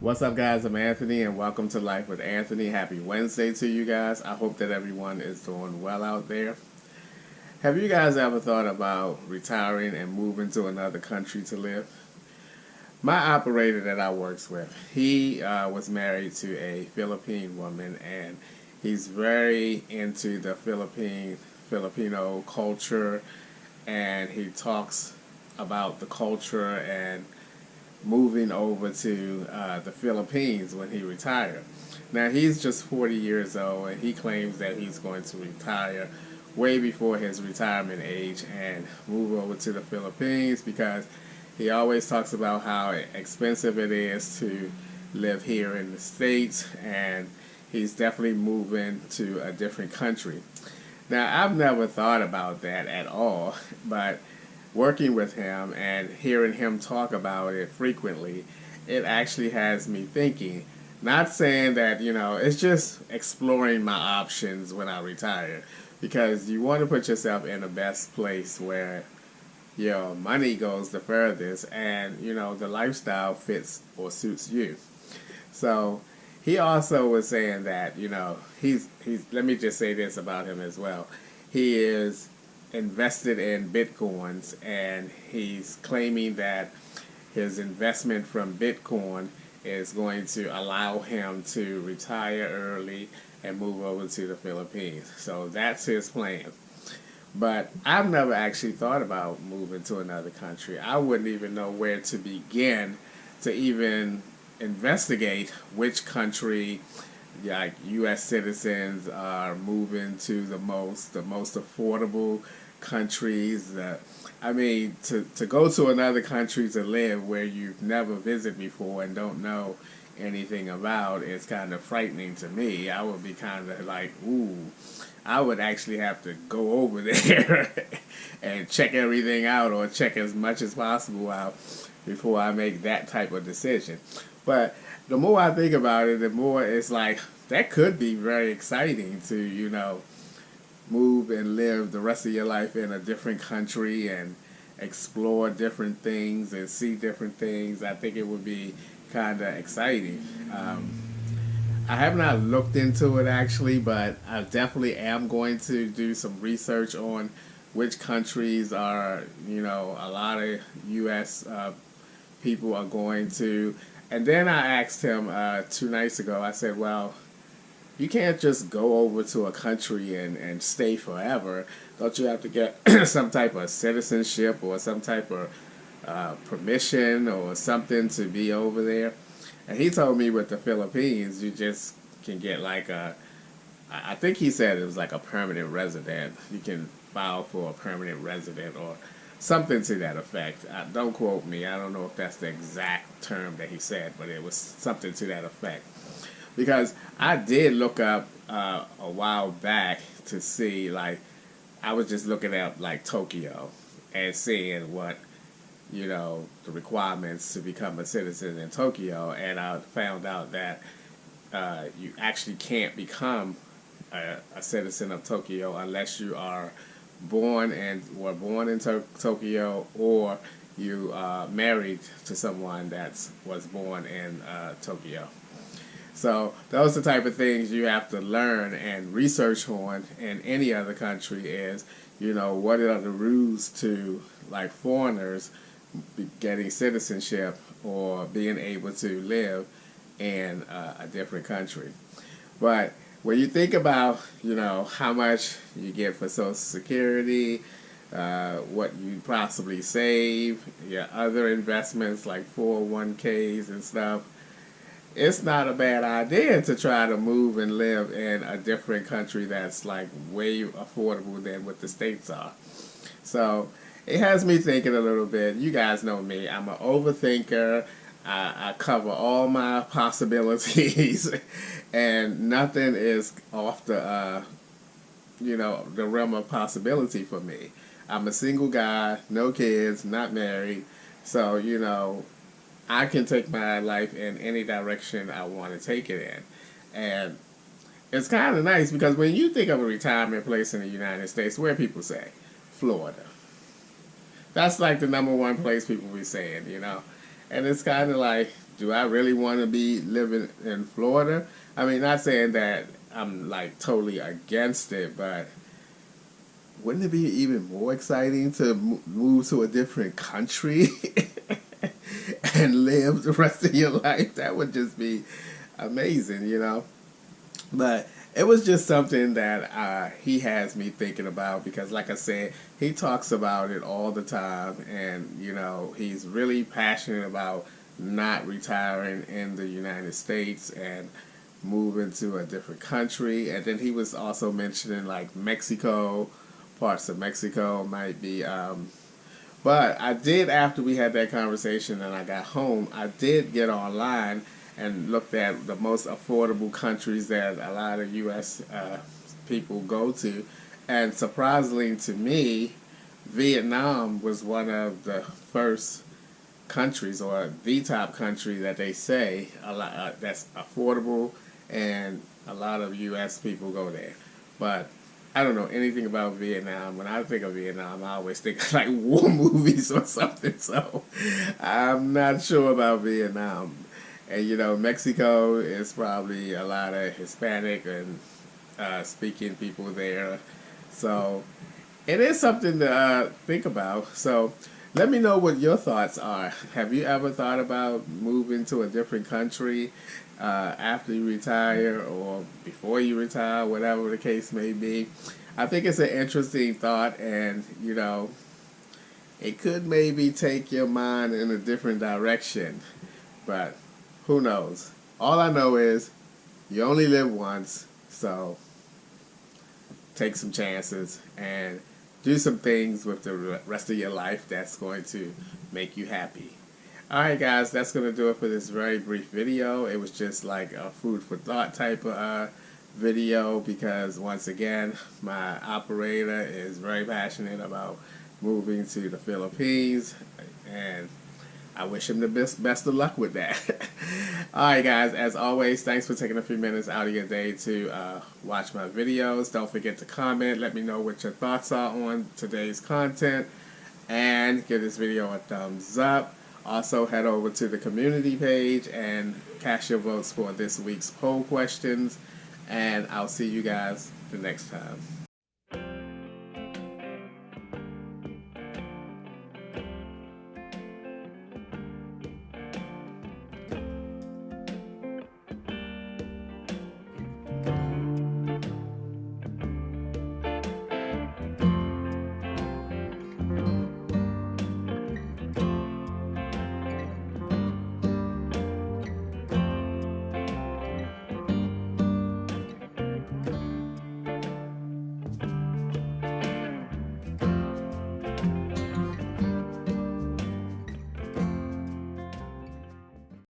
What's up, guys? I'm Anthony, and welcome to Life with Anthony. Happy Wednesday to you guys. I hope that everyone is doing well out there. Have you guys ever thought about retiring and moving to another country to live? My operator that I works with, he was married to a Philippine woman, and he's very into the Filipino culture, and he talks about the culture and moving over to the Philippines when he retired. Now he's just 40 years old, and he claims that he's going to retire way before his retirement age and move over to the Philippines because he always talks about how expensive it is to live here in the States, and he's definitely moving to a different country. Now, I've never thought about that at all, but working with him and hearing him talk about it frequently, it actually has me thinking. Not saying that, it's just exploring my options when I retire because you want to put yourself in the best place where your money goes the furthest and, the lifestyle fits or suits you. So he also was saying that, he's let me just say this about him as well. He is invested in Bitcoins, and he's claiming that his investment from Bitcoin is going to allow him to retire early and move over to the Philippines. So that's his plan. But I've never actually thought about moving to another country. I wouldn't even know where to begin to even investigate which country like U.S. citizens are moving to the most affordable countries. To go to another country to live where you've never visited before and don't know anything about is kind of frightening to me. I would be kind of like, ooh, I would actually have to go over there and check everything out or check as much as possible out before I make that type of decision. But the more I think about it, the more it's like that could be very exciting to, move and live the rest of your life in a different country and explore different things and see different things. I think it would be kind of exciting. I have not looked into it actually, but I definitely am going to do some research on which countries are, a lot of U.S. People are going to. And then I asked him 2 nights ago, I said, well, you can't just go over to a country and stay forever. Don't you have to get some type of citizenship or some type of permission or something to be over there? And he told me with the Philippines, you just can get I think he said it was like a permanent resident. You can file for a permanent resident or something to that effect. Don't quote me. I don't know if that's the exact term that he said, but it was something to that effect. Because I did look up a while back to see, I was just looking at Tokyo and seeing what the requirements to become a citizen in Tokyo, and I found out that you actually can't become a citizen of Tokyo unless you are born in Tokyo, or you are married to someone that was born in Tokyo. So those are the type of things you have to learn and research on in any other country is, what are the rules to foreigners getting citizenship or being able to live in a different country. But when you think about, how much you get for Social Security, what you possibly save, your other investments like 401ks and stuff, it's not a bad idea to try to move and live in a different country that's way affordable than what the States are. So it has me thinking a little bit. You guys know me. I'm an overthinker. I cover all my possibilities, and nothing is off the realm of possibility for me. I'm a single guy, no kids, not married, so I can take my life in any direction I want to take it in. And it's kind of nice because when you think of a retirement place in the United States, where people say? Florida. That's the number one place people be saying. And it's kind of do I really want to be living in Florida? I mean, not saying that I'm like totally against it, but wouldn't it be even more exciting to move to a different country and live the rest of your life? That would just be amazing, you know? But it was just something that he has me thinking about because, like I said, he talks about it all the time, and you know he's really passionate about not retiring in the United States and moving to a different country. And then he was also mentioning like Mexico, parts of Mexico might be. But I did, after we had that conversation and I got home, I did get online and looked at the most affordable countries that a lot of U.S. People go to. And surprisingly to me, Vietnam was one of the first countries, or the top country that they say a lot, that's affordable, and a lot of U.S. people go there. But I don't know anything about Vietnam. When I think of Vietnam, I always think of like war movies or something. So I'm not sure about Vietnam. And you know, Mexico is probably a lot of Hispanic and speaking people there. So it is something to think about. So let me know what your thoughts are. Have you ever thought about moving to a different country after you retire or before you retire, whatever the case may be? I think it's an interesting thought, and you know, it could maybe take your mind in a different direction, but who knows? All I know is you only live once, so take some chances and do some things with the rest of your life that's going to make you happy. Alright guys, that's going to do it for this very brief video. It was just like a food for thought type of video because once again, my operator is very passionate about moving to the Philippines, and I wish him the best of luck with that. Alright guys, as always, thanks for taking a few minutes out of your day to watch my videos. Don't forget to comment, let me know what your thoughts are on today's content, and give this video a thumbs up. Also head over to the community page and cast your votes for this week's poll questions, and I'll see you guys the next time.